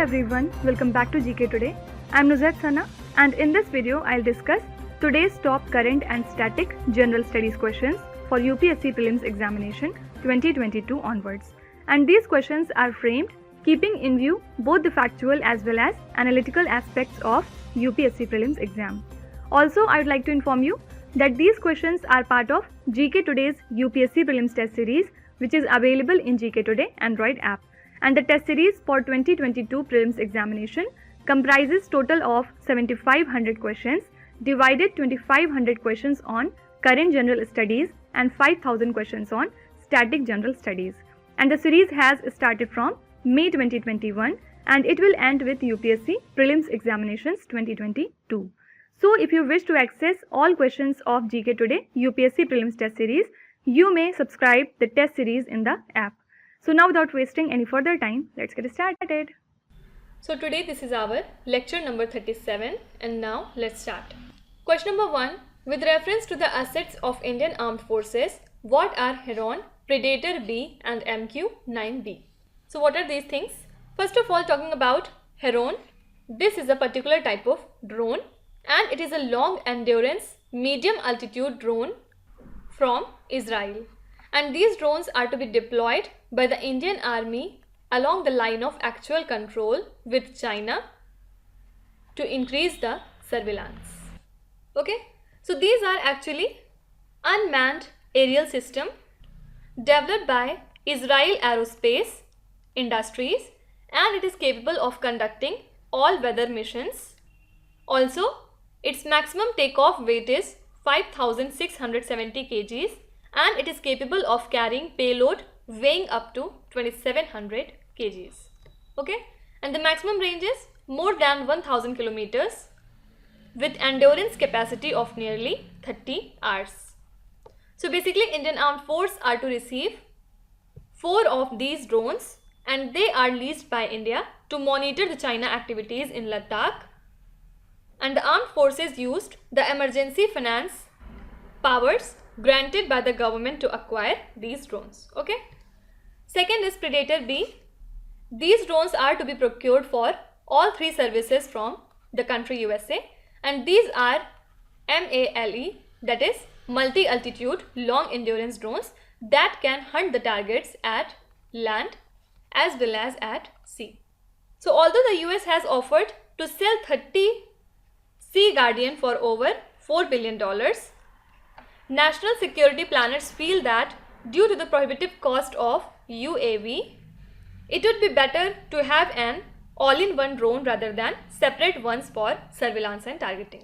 everyone, welcome back to GK Today. I'm Nuzhat Sana and in this video I'll discuss today's top current and static general studies questions for UPSC Prelims Examination 2022 onwards. And these questions are framed keeping in view both the factual as well as analytical aspects of UPSC Prelims exam. Also, I would like to inform you that these questions are part of GK Today's UPSC Prelims test series, which is available in GK Today Android app. And the test series for 2022 Prelims examination comprises total of 7500 questions, divided 2500 questions on current general studies and 5000 questions on static general studies. And the series has started from May 2021 and it will end with UPSC Prelims Examinations 2022. So if you wish to access all questions of GK Today UPSC Prelims test series, you may subscribe the test series in the app. So now without wasting any further time, let's get started. So today this is our lecture number 37 and now let's start. Question number 1. With reference to the assets of Indian Armed Forces, what are Heron, Predator B and MQ-9B? So what are these things? First of all, talking about Heron, this is a particular type of drone and it is a long endurance medium altitude drone from Israel. And these drones are to be deployed by the Indian Army along the line of actual control with China to increase the surveillance. Okay, so these are actually unmanned aerial system developed by Israel Aerospace Industries and it is capable of conducting all weather missions. Also, its maximum takeoff weight is 5670 kgs and it is capable of carrying payload weighing up to 2700 kgs. Okay, and the maximum range is more than 1000 kilometers with endurance capacity of nearly 30 hours. So basically Indian Armed Forces are to receive 4 of these drones and they are leased by India to monitor the China activities in Ladakh, and the armed forces used the emergency finance powers granted by the government to acquire these drones. Okay. Second is Predator B. These drones are to be procured for all 3 services from the country USA and these are MALE, that is multi-altitude long endurance drones that can hunt the targets at land as well as at sea. So although the US has offered to sell 30 Sea Guardian for over $4 billion, national security planners feel that due to the prohibitive cost of UAV, it would be better to have an all-in-one drone rather than separate ones for surveillance and targeting.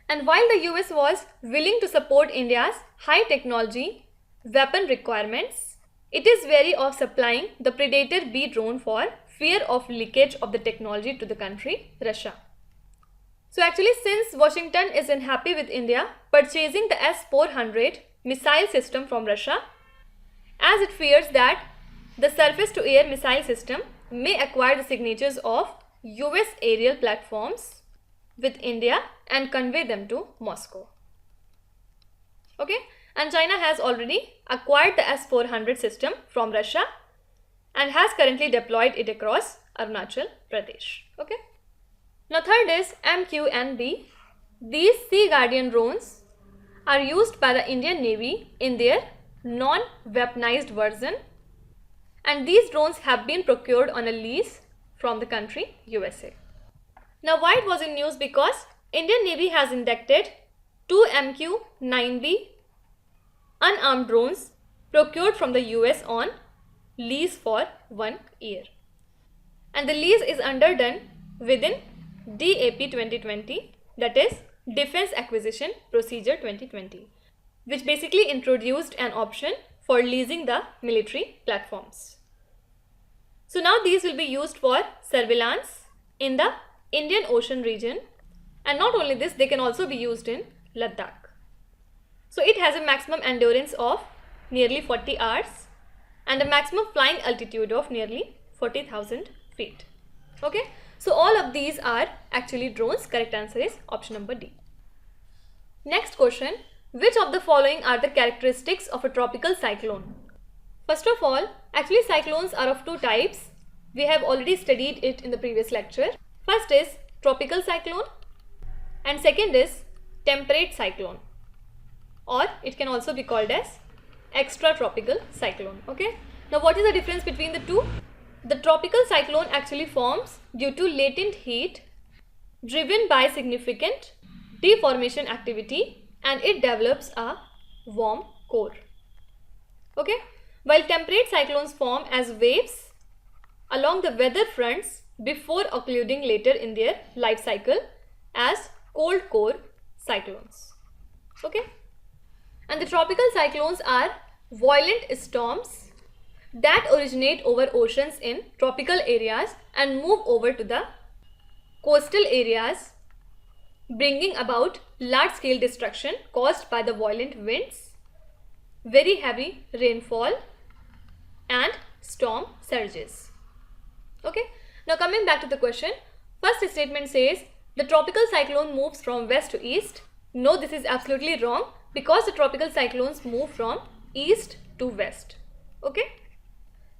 And while the US was willing to support India's high technology weapon requirements, it is wary of supplying the Predator B drone for fear of leakage of the technology to the country Russia. So actually, since Washington is unhappy with India purchasing the S-400 missile system from Russia, as it fears that the surface-to-air missile system may acquire the signatures of US aerial platforms with India and convey them to Moscow. Okay, and China has already acquired the S-400 system from Russia and has currently deployed it across Arunachal Pradesh. Okay. Now third is MQ and B. These Sea Guardian drones are used by the Indian Navy in their non-weaponized version and these drones have been procured on a lease from the country USA. Now why it was in news? Because Indian Navy has inducted 2 MQ-9B unarmed drones procured from the US on lease for 1 year. And the lease is underdone within DAP 2020, that is Defense Acquisition Procedure 2020, which basically introduced an option for leasing the military platforms. So now these will be used for surveillance in the Indian Ocean region and not only this, they can also be used in Ladakh. So it has a maximum endurance of nearly 40 hours and a maximum flying altitude of nearly 40,000 feet. Okay. So all of these are actually drones. Correct answer is option number D. Next question. Which of the following are the characteristics of a tropical cyclone? First of all, actually cyclones are of 2 types. We have already studied it in the previous lecture. First is tropical cyclone and second is temperate cyclone, or it can also be called as extratropical cyclone. Okay. Now what is the difference between the two? The tropical cyclone actually forms due to latent heat driven by significant deformation activity, and it develops a warm core. Okay. While temperate cyclones form as waves along the weather fronts before occluding later in their life cycle as cold core cyclones. Okay. And the tropical cyclones are violent storms that originate over oceans in tropical areas and move over to the coastal areas, bringing about large-scale destruction caused by the violent winds, very heavy rainfall and storm surges. Okay. Now coming back to the question, first statement says the tropical cyclone moves from west to east. No, this is absolutely wrong, because the tropical cyclones move from east to west. Okay.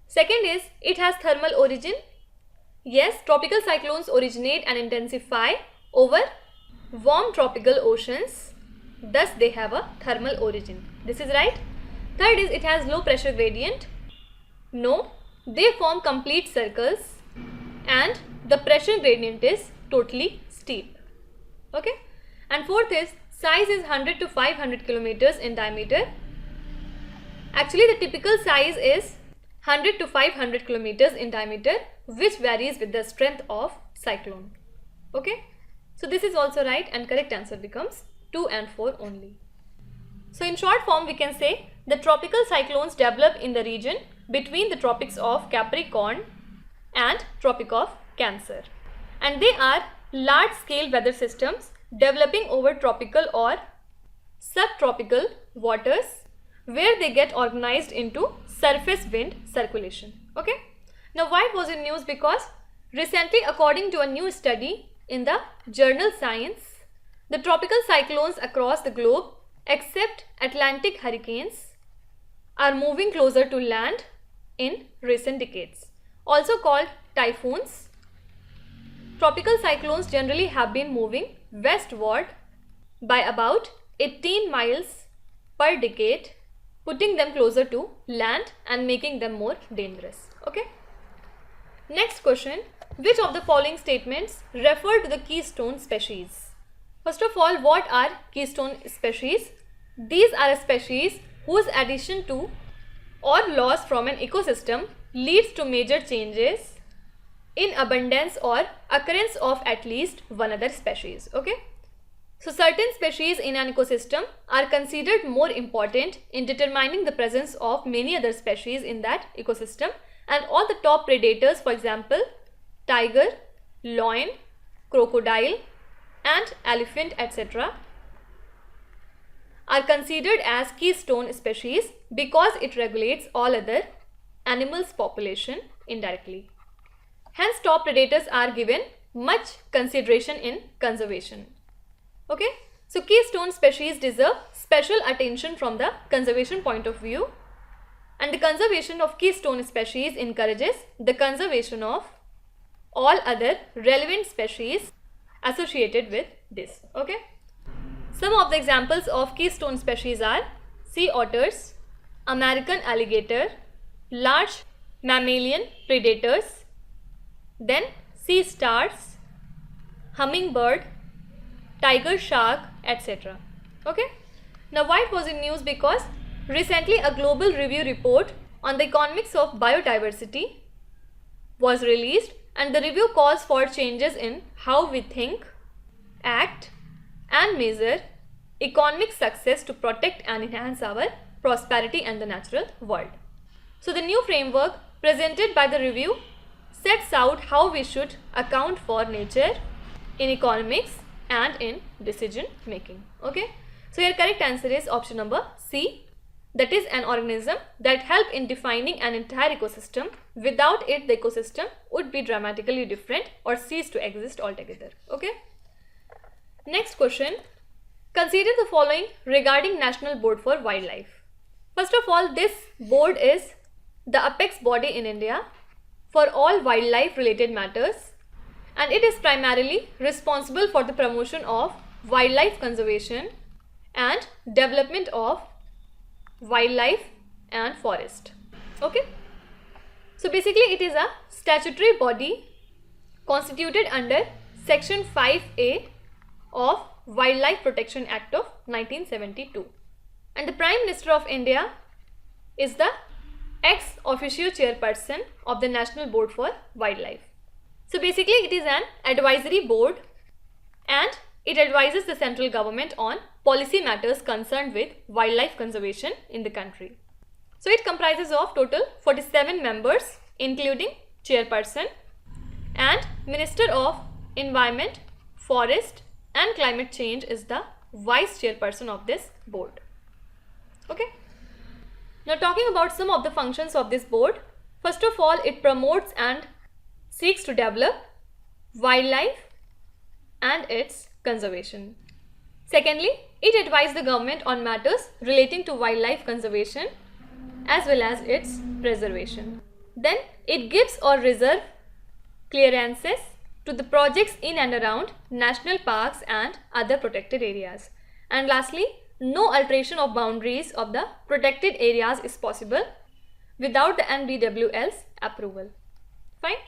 Second is it has thermal origin. Yes, tropical cyclones originate and intensify over warm tropical oceans, thus they have a thermal origin. This is right. Third is it has low pressure gradient. No, they form complete circles and the pressure gradient is totally steep. Okay. And fourth is size is 100 to 500 kilometers in diameter. Actually the typical size is 100 to 500 kilometers in diameter, which varies with the strength of cyclone. Okay. So this is also right, and correct answer becomes 2 and 4 only. So in short form we can say the tropical cyclones develop in the region between the tropics of Capricorn and Tropic of Cancer, and they are large scale weather systems developing over tropical or subtropical waters, where they get organized into surface wind circulation. Okay. Now why it was in news? Because recently, according to a new study in the journal Science, the tropical cyclones across the globe except Atlantic hurricanes are moving closer to land in recent decades. Also called typhoons, tropical cyclones generally have been moving westward by about 18 miles per decade, putting them closer to land and making them more dangerous. Okay. Next question, which of the following statements refer to the keystone species? First of all, what are keystone species? These are species whose addition to or loss from an ecosystem leads to major changes in abundance or occurrence of at least one other species. Okay. So certain species in an ecosystem are considered more important in determining the presence of many other species in that ecosystem, and all the top predators, for example tiger, lion, crocodile and elephant, etc., are considered as keystone species because it regulates all other animals' population indirectly. Hence top predators are given much consideration in conservation. Okay. So keystone species deserve special attention from the conservation point of view, and the conservation of keystone species encourages the conservation of all other relevant species associated with this. Okay. Some of the examples of keystone species are sea otters, American alligator, large mammalian predators, then sea stars, hummingbird, tiger shark, etc. Okay. Now why it was in news? Because recently a global review report on the economics of biodiversity was released, and the review calls for changes in how we think, act and measure economic success to protect and enhance our prosperity and the natural world. So the new framework presented by the review sets out how we should account for nature in economics and in decision making. Okay. So your correct answer is option number C, that is an organism that help in defining an entire ecosystem. Without it, the ecosystem would be dramatically different or cease to exist altogether. Okay. Next question. Consider the following regarding National Board for Wildlife. First of all, this board is the apex body in India. for all wildlife related matters, and it is primarily responsible for the promotion of wildlife conservation and development of wildlife and forest. Okay, so basically it is a statutory body constituted under section 5A of Wildlife Protection Act of 1972, and the Prime Minister of India is the ex officio chairperson of the National Board for Wildlife. So basically it is an advisory board and it advises the central government on policy matters concerned with wildlife conservation in the country. So it comprises of total 47 members including chairperson, and Minister of Environment, Forest and Climate Change is the vice chairperson of this board. Okay. Now talking about some of the functions of this board. First of all, it promotes and seeks to develop wildlife and its conservation. Secondly, it advises the government on matters relating to wildlife conservation as well as its preservation. Then it gives or reserve clearances to the projects in and around national parks and other protected areas. And lastly, no alteration of boundaries of the protected areas is possible without the NBWL's approval. Fine.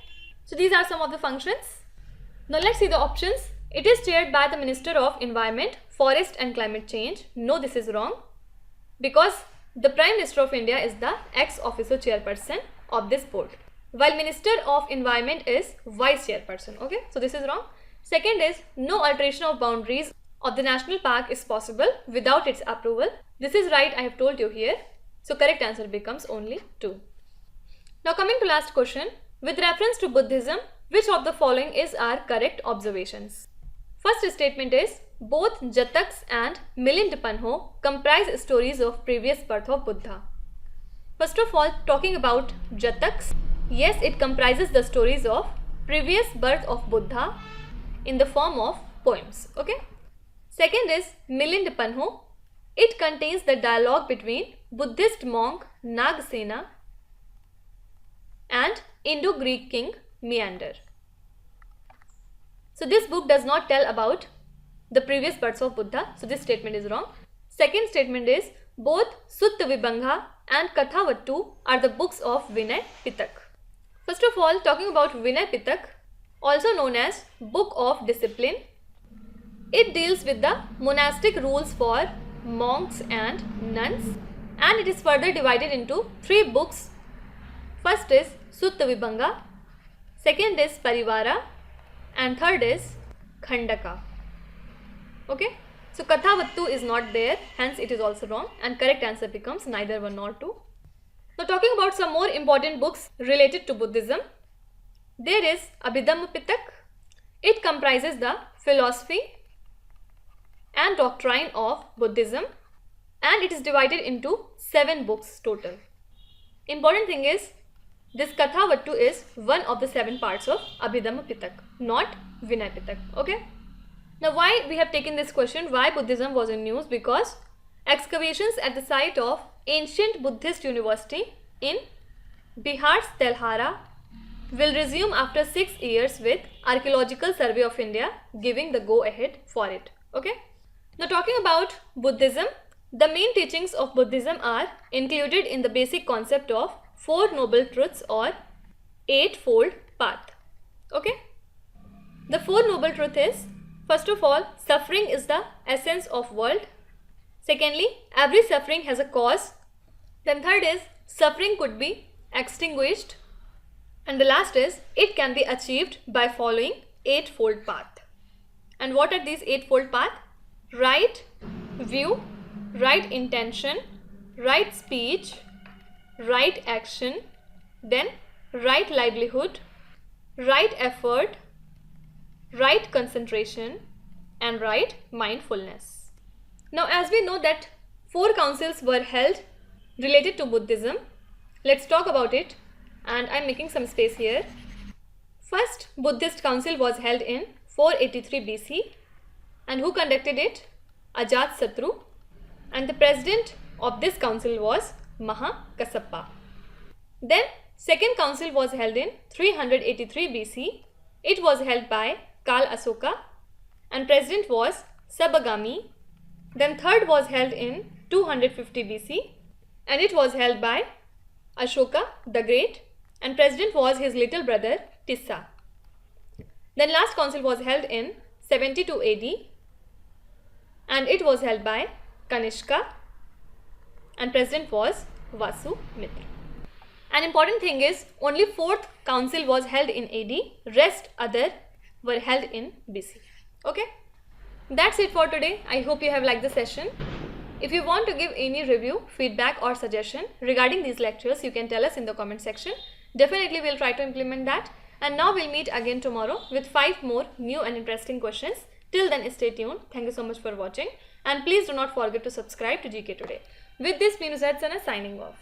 So these are some of the functions. Now let's see the options. It is chaired by the Minister of Environment, Forest and Climate Change. No, this is wrong, because the Prime Minister of India is the ex officio chairperson of this board, while Minister of Environment is vice chairperson. Okay, so this is wrong. Second is no alteration of boundaries of the national park is possible without its approval. This is right, I have told you here. So correct answer becomes only 2. Now coming to last question. With reference to Buddhism, which of the following is our correct observations? First statement is both Jataks and Milind Panho comprise stories of previous birth of Buddha. First of all, talking about Jataks, yes, it comprises the stories of previous birth of Buddha in the form of poems. Okay. Second is Milind Panho. It contains the dialogue between Buddhist monk Nagasena and Indo-Greek king Menander. So this book does not tell about the previous births of Buddha. So this statement is wrong. Second statement is both Sutta Vibhanga and Kathavattu are the books of Vinay Pitak. First of all, talking about Vinay Pitak, also known as Book of Discipline, it deals with the monastic rules for monks and nuns, and it is further divided into 3 books. First is Sutta Vibhanga, second is Parivara, and third is Khandaka. Okay, so Kathavattu is not there, hence it is also wrong, and correct answer becomes neither 1 nor 2. Now talking about some more important books related to Buddhism, there is Abhidhamma Pitak. It comprises the philosophy and doctrine of Buddhism, and it is divided into 7 books total. Important thing is this Kathavattu is one of the 7 parts of Abhidhamma Pitak, not Vinay Pitak. Okay. Now why we have taken this question, why Buddhism was in news? Because excavations at the site of ancient Buddhist university in Bihar's Telhara will resume after 6 years with Archaeological Survey of India giving the go ahead for it. Okay. Now talking about Buddhism, the main teachings of Buddhism are included in the basic concept of 4 noble truths or 8-fold path. Okay. The 4 noble truth is, first of all, suffering is the essence of world. Secondly, every suffering has a cause. Then third is, suffering could be extinguished. And the last is, it can be achieved by following 8-fold path. And what are these 8-fold path? Right view, right intention, right speech, right action, then right livelihood, right effort, right concentration, and right mindfulness. Now as we know that 4 councils were held related to Buddhism, let's talk about it, and I'm making some space here. First Buddhist council was held in 483 BC, and who conducted it? Ajatasattu, and the president of this council was Mahakassapa. Then Second council was held in 383 BC. It was held by Kal Asoka and president was Sabagami. Then third was held in 250 BC and it was held by Ashoka the Great and president was his little brother Tissa. Then last council was held in 72 AD and it was held by Kanishka and president was Vasumitra. An important thing is only fourth council was held in AD, rest other were held in BC. Okay, that's it for today. I hope you have liked the session. If you want to give any review, feedback or suggestion regarding these lectures, you can tell us in the comment section. Definitely we'll try to implement that. And now we'll meet again tomorrow with 5 more new and interesting questions. Till then, stay tuned. Thank you so much for watching and please do not forget to subscribe to GK Today. With this, me Nuzhat Sana signing off.